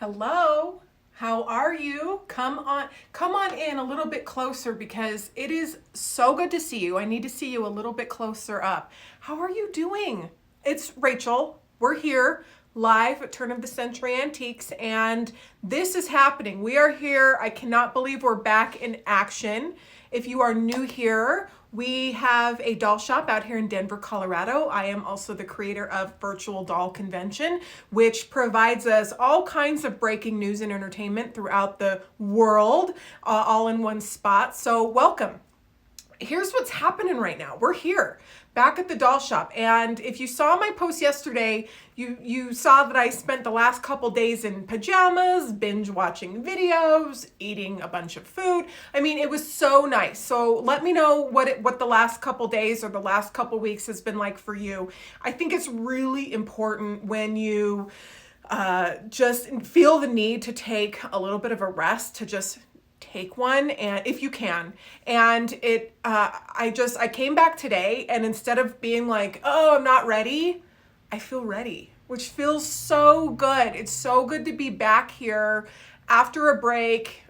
Hello, how are you? Come on in a little bit closer because it is so good to see you. I need to see you a little bit closer up. How are you doing? It's Rachel. We're here live at Turn of the Century Antiques, and this is happening. We are here. I cannot believe we're back in action. If you are new here, we have a doll shop out here in Denver, Colorado. I am also the creator of Virtual Doll Convention, which provides us all kinds of breaking news and entertainment throughout the world, all in one spot. So welcome. Here's what's happening right now. We're here back at the doll shop. And if you saw my post yesterday, you saw that I spent the last couple days in pajamas, binge watching videos, eating a bunch of food. I mean, it was so nice. So let me know what the last couple days or the last couple weeks has been like for you. I think it's really important when you just feel the need to take a little bit of a rest, to just take one, and if you can. And I came back today, and instead of being like, oh, I'm not ready, I feel ready, which feels so good. It's so good to be back here after a break,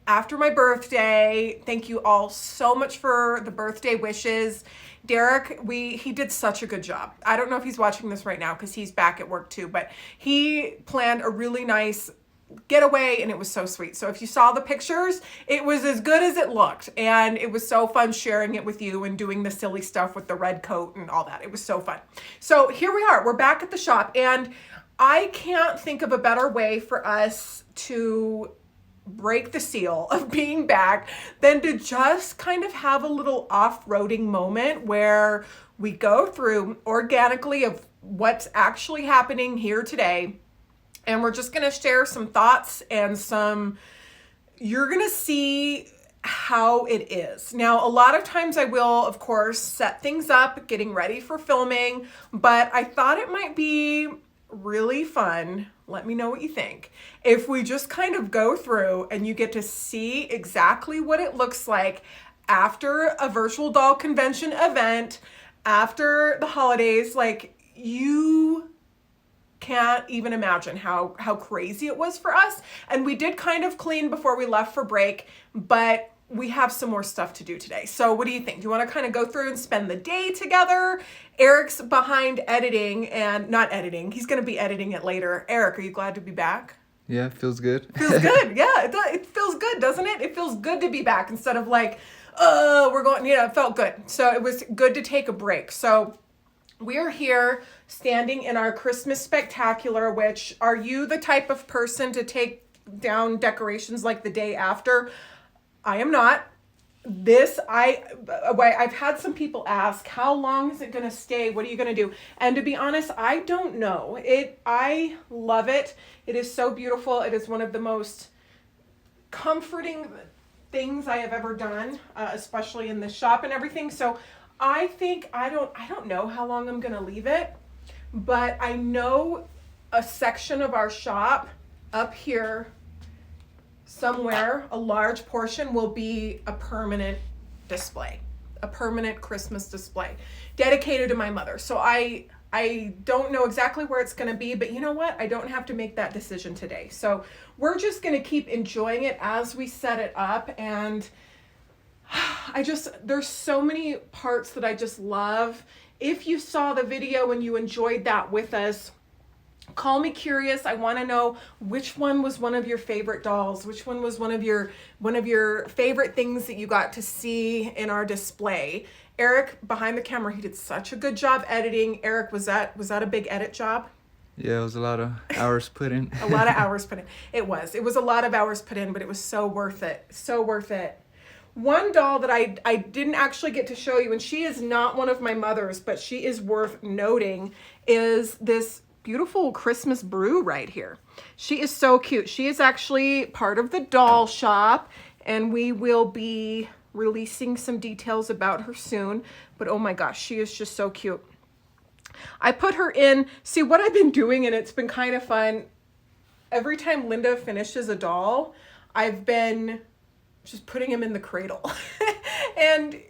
after my birthday. Thank you all so much for the birthday wishes. Derek, he did such a good job. I don't know if he's watching this right now because he's back at work too, but he planned a really nice getaway, and it was so sweet. So if you saw the pictures, it was as good as it looked, and it was so fun sharing it with you and doing the silly stuff with the red coat and all that. It was so fun. So here we are, we're back at the shop, and I can't think of a better way for us to break the seal of being back than to just kind of have a little off-roading moment where we go through organically of what's actually happening here today. And we're just going to share some thoughts and you're going to see how it is. Now, a lot of times I will, of course, set things up, getting ready for filming, but I thought it might be really fun. Let me know what you think. If we just kind of go through and you get to see exactly what it looks like after a virtual doll convention event, after the holidays, like you can't even imagine how crazy it was for us. And we did kind of clean before we left for break, but we have some more stuff to do today. So what do you think? Do you want to kind of go through and spend the day together? Eric's behind editing, and not editing. He's going to be editing it later. Eric, are you glad to be back? Yeah, feels good. Feels good. Yeah, it feels good, doesn't it? It feels good to be back instead of like, we're going, it felt good. So it was good to take a break. So we're here standing in our Christmas spectacular, which, are you the type of person to take down decorations like the day after? I am not. I've had some people ask, how long is it going to stay? What are you going to do? And to be honest, I don't know. I love it. It is so beautiful. It is one of the most comforting things I have ever done, especially in the shop and everything. So I think, I don't know how long I'm going to leave it, but I know a section of our shop up here somewhere, a large portion will be a permanent display, a permanent Christmas display dedicated to my mother. So I don't know exactly where it's going to be, but you know what? I don't have to make that decision today. So we're just going to keep enjoying it as we set it up. And there's so many parts that I just love. If you saw the video and you enjoyed that with us, call me curious. I want to know which one was one of your favorite dolls, which one was one of your favorite things that you got to see in our display. Eric, behind the camera, he did such a good job editing. Eric, was that a big edit job? Yeah, it was a lot of hours put in. A lot of hours put in. It was a lot of hours put in, but it was so worth it. So worth it. One doll that I didn't actually get to show you, and she is not one of my mother's, but she is worth noting, is this beautiful Christmas brew right here. She is so cute. She is actually part of the doll shop, and we will be releasing some details about her soon. But oh my gosh, she is just so cute. I put her in, see what I've been doing, and it's been kind of fun. Every time Linda finishes a doll, I've been just putting him in the cradle. And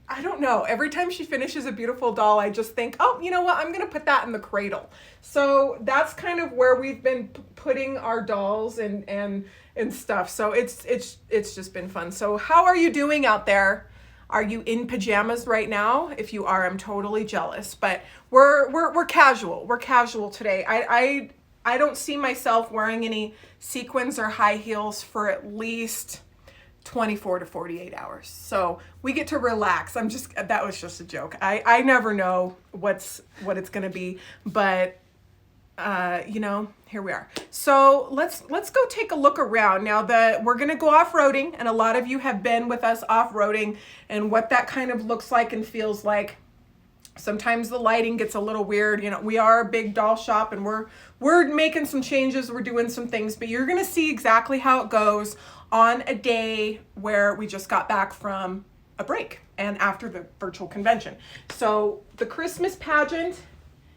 I don't know, every time she finishes a beautiful doll, I just think, oh, you know what, I'm gonna put that in the cradle. So that's kind of where we've been putting our dolls and stuff. So it's just been fun. So how are you doing out there? Are you in pajamas right now? If you are, I'm totally jealous. But we're casual. We're casual today. I don't see myself wearing any sequins or high heels for at least 24 to 48 hours. So we get to relax. That was just a joke. I never know what it's going to be, but here we are. So let's go take a look around. Now we're going to go off-roading, and a lot of you have been with us off-roading and what that kind of looks like and feels like. Sometimes the lighting gets a little weird. We are a big doll shop, and we're making some changes. We're doing some things, but you're going to see exactly how it goes on a day where we just got back from a break and after the virtual convention. So the Christmas pageant,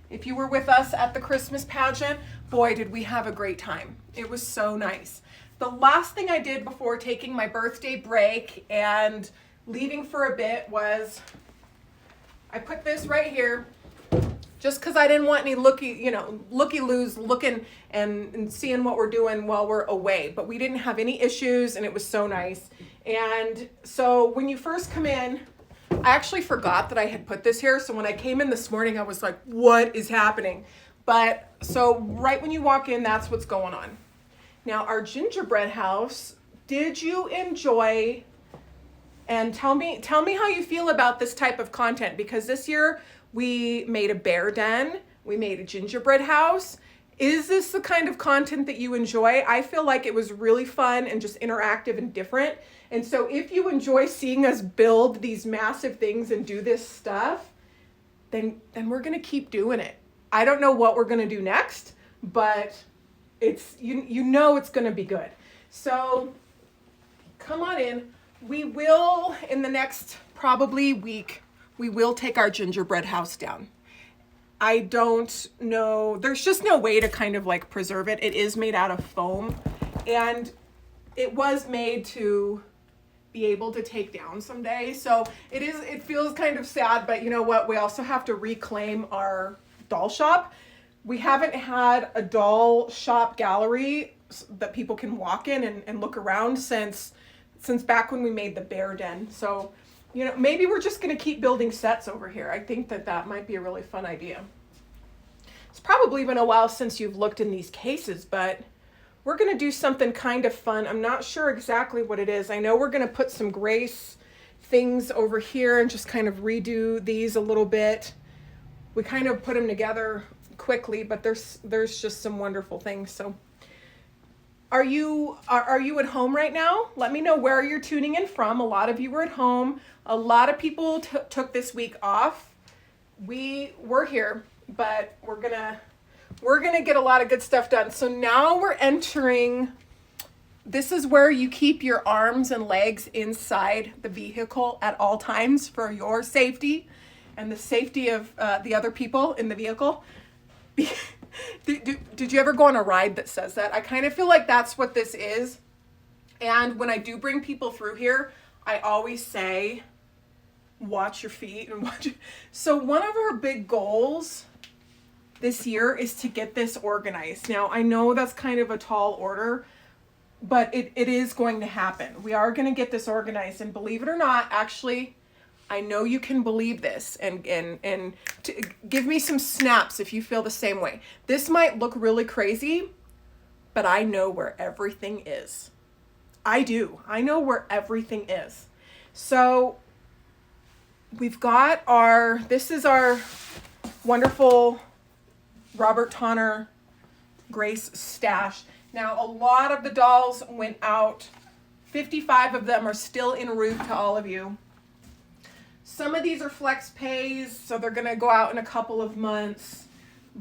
if you were with us at the Christmas pageant, boy, did we have a great time. It was so nice. The last thing I did before taking my birthday break and leaving for a bit was I put this right here just because I didn't want any looky-loos looking and seeing what we're doing while we're away. But we didn't have any issues, and it was so nice. And so when you first come in, I actually forgot that I had put this here. So when I came in this morning, I was like, what is happening? But so right when you walk in, that's what's going on. Now, our gingerbread house, did you enjoy? And tell me how you feel about this type of content, because this year we made a bear den, we made a gingerbread house. Is this the kind of content that you enjoy? I feel like it was really fun and just interactive and different. And so if you enjoy seeing us build these massive things and do this stuff, then we're going to keep doing it. I don't know what we're going to do next, but it's it's going to be good. So come on in. We will, in the next probably week, we will take our gingerbread house down. I don't know, there's just no way to kind of like preserve it. It is made out of foam, and it was made to be able to take down someday. So it feels kind of sad, but you know what? We also have to reclaim our doll shop. We haven't had a doll shop gallery that people can walk in and look around since back when we made the bear den. So, maybe we're just going to keep building sets over here. I think that might be a really fun idea. It's probably been a while since you've looked in these cases, but we're going to do something kind of fun. I'm not sure exactly what it is. I know we're going to put some Grace things over here and just kind of redo these a little bit. We kind of put them together quickly, but there's just some wonderful things. So are you at home right now? Let me know where you're tuning in from. A lot of you were at home. A lot of people took this week off. We were here, but we're gonna get a lot of good stuff done. So now we're entering. This is where you keep your arms and legs inside the vehicle at all times for your safety and the safety of the other people in the vehicle. Did you ever go on a ride that says that? I kind of feel like that's what this is. And when I do bring people through here, I always say, watch your feet and watch it. So one of our big goals this year is to get this organized. Now, I know that's kind of a tall order, but it is going to happen. We are going to get this organized, and believe it or not, actually, I know you can believe this, and give me some snaps if you feel the same way. This might look really crazy, but I know where everything is. I do. I know where everything is. So we've got this is our wonderful Robert Tonner Grace stash. Now, a lot of the dolls went out. 55 of them are still en route to all of you. Some of these are flex pays, so they're going to go out in a couple of months.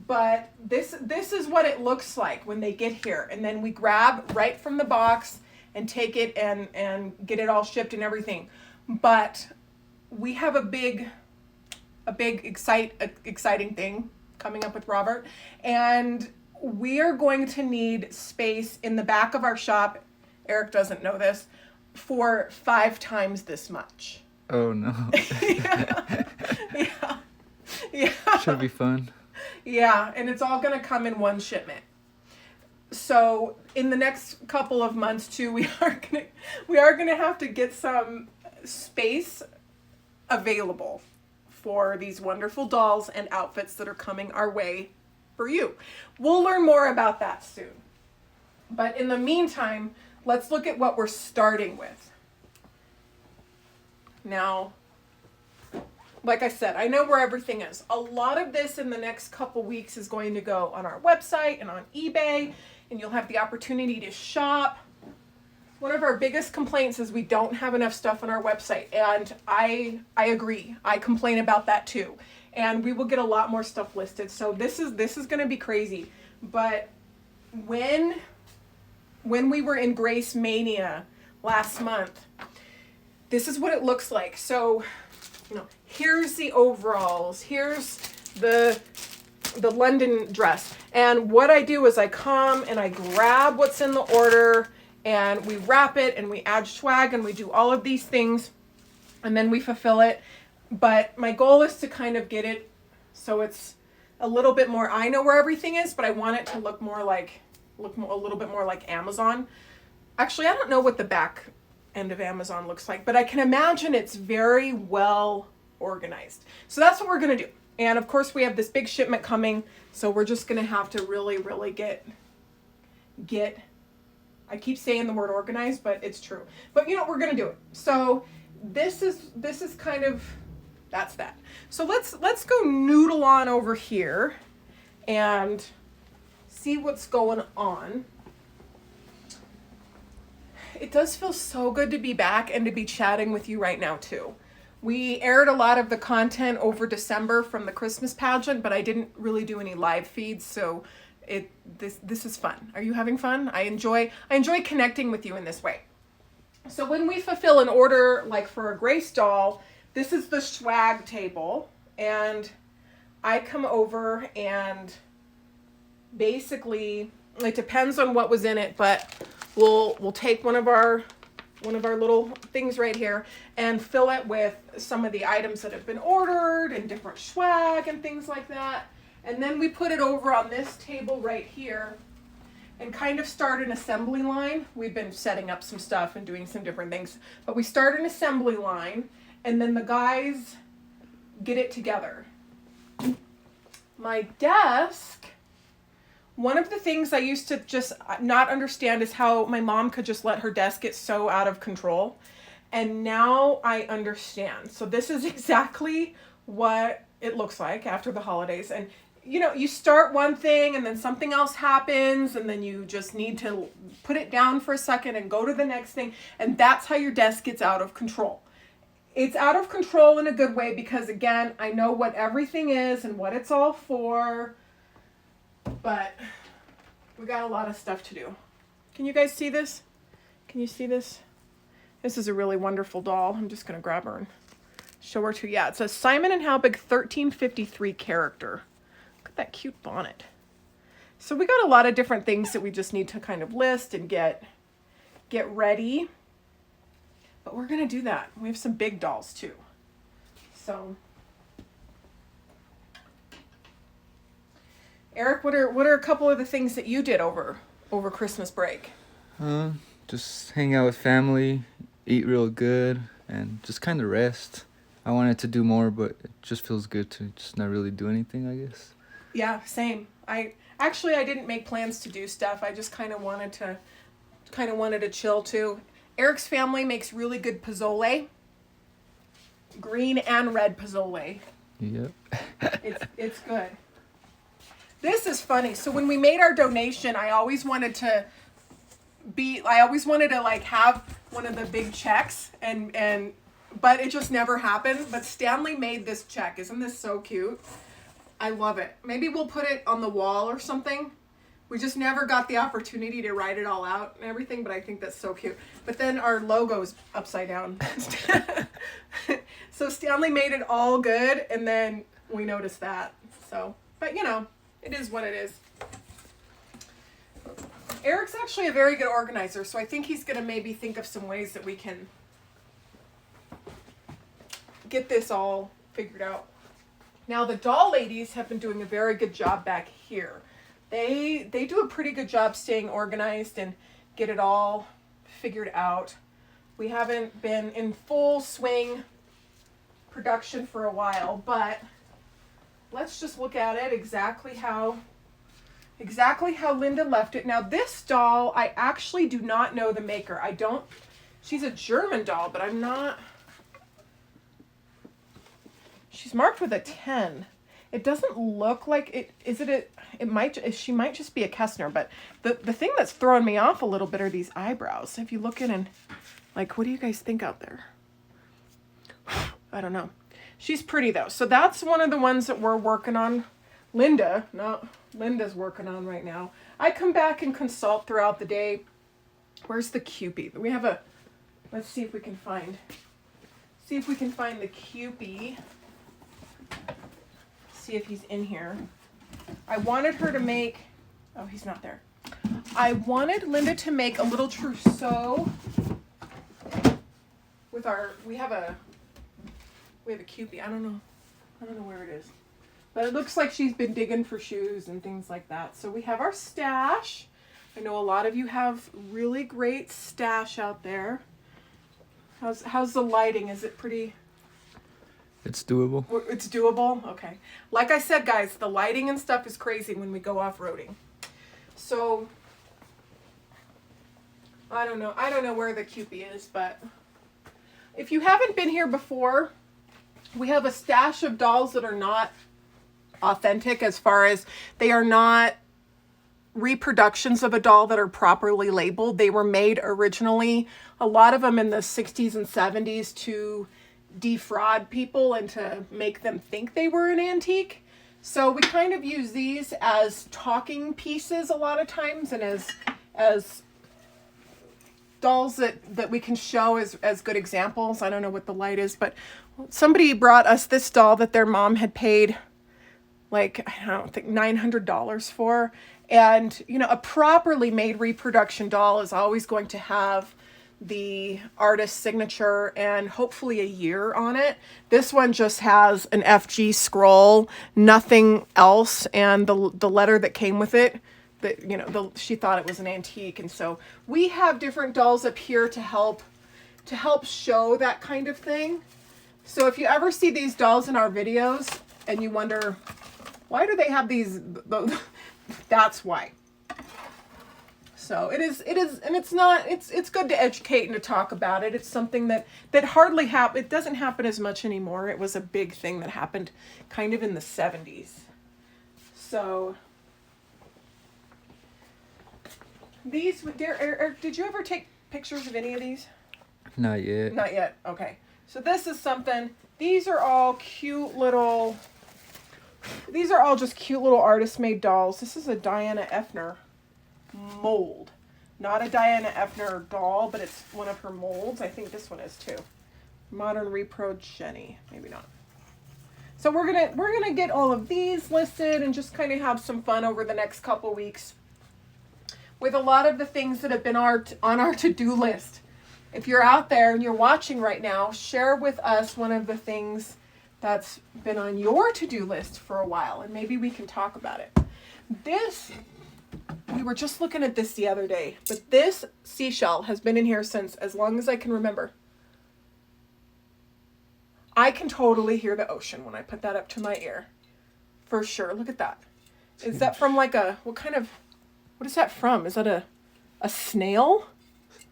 But this is what it looks like when they get here. And then we grab right from the box and take it and get it all shipped and everything. But we have a big exciting thing coming up with Robert. And we are going to need space in the back of our shop. Eric doesn't know this, for 5 times this much. Oh no. Yeah. Should be fun. Yeah, and it's all going to come in one shipment. So in the next couple of months too, we are gonna have to get some space available for these wonderful dolls and outfits that are coming our way for you. We'll learn more about that soon. But in the meantime, let's look at what we're starting with. Now, like I said, I know where everything is. A lot of this in the next couple weeks is going to go on our website and on eBay, and you'll have the opportunity to shop. One of our biggest complaints is we don't have enough stuff on our website, and I agree. I complain about that too. And we will get a lot more stuff listed. So this is going to be crazy. But when we were in Grace Mania last month, this is what it looks like. So, here's the overalls. Here's the London dress. And what I do is I come and I grab what's in the order, and we wrap it, and we add swag, and we do all of these things, and then we fulfill it. But my goal is to kind of get it so it's a little bit more, I know where everything is, but I want it to look a little bit more like Amazon. Actually, I don't know what the back end of Amazon looks like, but I can imagine it's very well organized. So that's what we're going to do. And of course we have this big shipment coming, so we're just going to have to really get, I keep saying the word organized, but it's true. But we're going to do it. So this is kind of, that's that. So let's go noodle on over here and see what's going on. It does feel so good to be back and to be chatting with you right now too. We aired a lot of the content over December from the Christmas pageant, but I didn't really do any live feeds, so this is fun. Are you having fun? I enjoy connecting with you in this way. So when we fulfill an order, like for a Grace doll, this is the swag table, and I come over and basically, it depends on what was in it, but we'll take one of our little things right here and fill it with some of the items that have been ordered and different swag and things like that. And then we put it over on this table right here and kind of start an assembly line. We've been setting up some stuff and doing some different things, but we start an assembly line, and then the guys get it together. My desk, one of the things I used to just not understand is how my mom could just let her desk get so out of control. And now I understand. So this is exactly what it looks like after the holidays. And you start one thing and then something else happens, and then you just need to put it down for a second and go to the next thing. And that's how your desk gets out of control. It's out of control in a good way because, again, I know what everything is and what it's all for. But we got a lot of stuff to do. Can you guys see this? Can you see this? This is a really wonderful doll. I'm just going to grab her and show her to you. Yeah, it's a Simon & Howbig 1353 character. Look at that cute bonnet. So we got a lot of different things that we just need to kind of list and get ready. But we're going to do that. We have some big dolls too. So Eric, what are a couple of the things that you did over Christmas break? Just hang out with family, eat real good, and just kind of rest. I wanted to do more, but it just feels good to just not really do anything, I guess. Yeah, same. I didn't make plans to do stuff. I just kind of wanted to chill too. Eric's family makes really good pozole. Green and red pozole. Yep. It's good. This is funny. So when we made our donation, I always wanted to like have one of the big checks but it just never happened. But Stanley made this check. Isn't this so cute? I love it. Maybe we'll put it on the wall or something. We just never got the opportunity to write it all out and everything, but I think that's so cute. But then our logo's upside down. So Stanley made it all good, and then we noticed that. So, but it is what it is. Eric's actually a very good organizer, so I think he's going to maybe think of some ways that we can get this all figured out. Now, the doll ladies have been doing a very good job back here. They do a pretty good job staying organized and get it all figured out. We haven't been in full swing production for a while, but let's just look at it exactly how Linda left it. Now this doll, I actually do not know the maker. She's a German doll, but I'm not, she's marked with a 10. It doesn't look like it, she might just be a Kessner, but the thing that's throwing me off a little bit are these eyebrows. If you look in and, like, what do you guys think out there? I don't know. She's pretty though. So that's one of the ones that we're working on. Linda's working on right now. I come back and consult throughout the day. Where's the Cupid? We have let's see if we can find the Cupid. See if he's in here. I wanted her to make, oh, he's not there. I wanted Linda to make a little trousseau with we have a Cupid. I don't know where it is. But it looks like she's been digging for shoes and things like that. So we have our stash. I know a lot of you have really great stash out there. How's the lighting? Is it pretty? It's doable. It's doable? Okay. Like I said, guys, the lighting and stuff is crazy when we go off-roading. So, I don't know where the Cupid is, but if you haven't been here before, we have a stash of dolls that are not authentic, as far as they are not reproductions of a doll that are properly labeled. They were made originally, a lot of them in the 60s and 70s, to defraud people and to make them think they were an antique. So we kind of use these as talking pieces a lot of times, and as dolls that we can show as good examples. I don't know what the light is, but somebody brought us this doll that their mom had paid, like, I don't think $900 for. And, you know, a properly made reproduction doll is always going to have the artist's signature and hopefully a year on it. This one just has an FG scroll, nothing else, and the letter that came with it, that, you know, she thought it was an antique. And so we have different dolls up here to help show that kind of thing. So if you ever see these dolls in our videos and you wonder, why do they have these? That's why. So it is, and it's good to educate and to talk about it. It's something that hardly it doesn't happen as much anymore. It was a big thing that happened kind of in the 70s. So these, Eric, did you ever take pictures of any of these? Not yet. Not yet. Okay. So this is something, these are all just cute little artist-made dolls. This is a Diana Effner mold. Not a Diana Effner doll, but it's one of her molds. I think this one is too. Modern Repro Jenny. Maybe not. So we're gonna get all of these listed and just kind of have some fun over the next couple weeks with a lot of the things that have been on our to-do list. If you're out there and you're watching right now, share with us one of the things that's been on your to-do list for a while, and maybe we can talk about it. We were just looking at this the other day, but this seashell has been in here since as long as I can remember. I can totally hear the ocean when I put that up to my ear. For sure. Look at that. Is that from like what is that from? Is that a snail?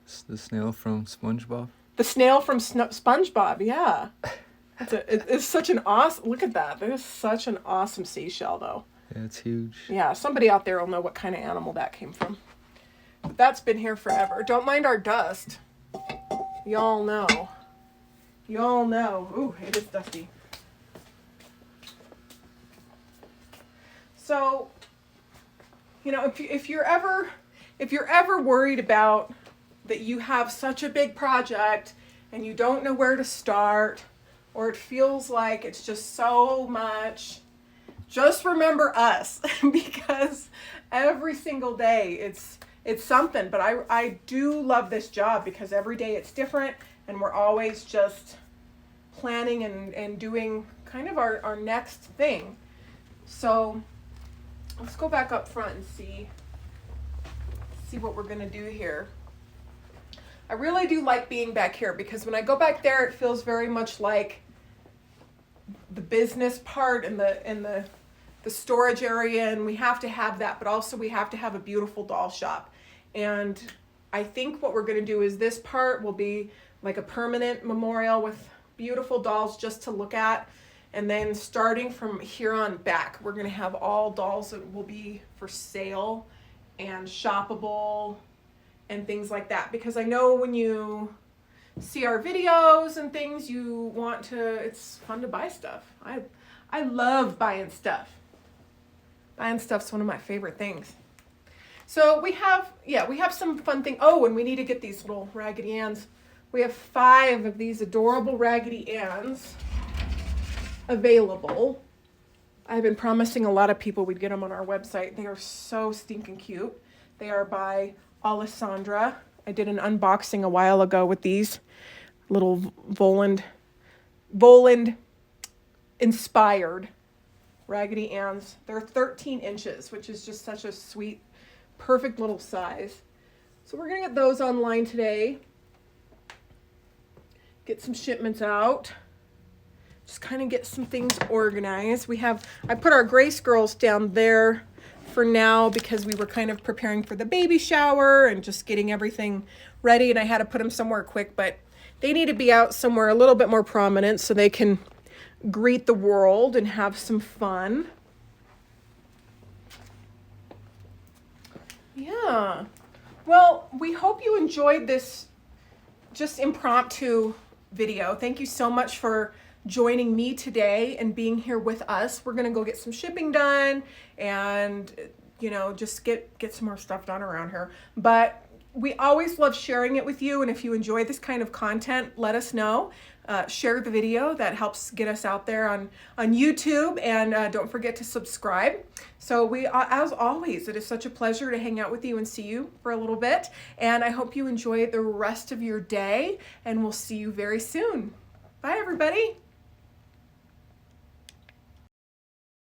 It's the snail from SpongeBob. The snail from SpongeBob, yeah. It's such an awesome, look at that. That is such an awesome seashell though. Yeah, it's huge. Yeah, somebody out there will know what kind of animal that came from. But that's been here forever. Don't mind our dust. Y'all know. Y'all know. Ooh, it is dusty. So, you know, if you're ever worried about that you have such a big project and you don't know where to start, or it feels like it's just so much, just remember us, because every single day it's something. But I do love this job because every day it's different, and we're always just planning and doing kind of our next thing. So Let's go back up front and see what we're gonna do here. I really do like being back here because when I go back there, it feels very much like the business part and the storage area, and we have to have that, but also we have to have a beautiful doll shop. And I think what we're gonna do is this part will be like a permanent memorial with beautiful dolls just to look at. And then starting from here on back, we're gonna have all dolls that will be for sale and shoppable and things like that. Because I know when you see our videos and things, you want to, it's fun to buy stuff. I love buying stuff. Buying stuff's one of my favorite things. So we have some fun things. Oh, and we need to get these little Raggedy Anns. We have 5 of these adorable Raggedy Anns available. I've been promising a lot of people we'd get them on our website. They are so stinking cute. They are by Alessandra. I did an unboxing a while ago with these little Voland inspired Raggedy Anns. They're 13 inches, which is just such a sweet, perfect little size. So we're gonna get those online today. Get some shipments out. Just kind of get some things organized. I put our Grace girls down there for now because we were kind of preparing for the baby shower and just getting everything ready, and I had to put them somewhere quick, but they need to be out somewhere a little bit more prominent so they can greet the world and have some fun. Yeah. Well, we hope you enjoyed this just impromptu video. Thank you so much for joining me today and being here with us. We're gonna go get some shipping done and, you know, just get some more stuff done around here. But we always love sharing it with you, and if you enjoy this kind of content, let us know. Share the video. That helps get us out there on YouTube, and don't forget to subscribe. So as always, it is such a pleasure to hang out with you and see you for a little bit, and I hope you enjoy the rest of your day, and we'll see you very soon. Bye, everybody.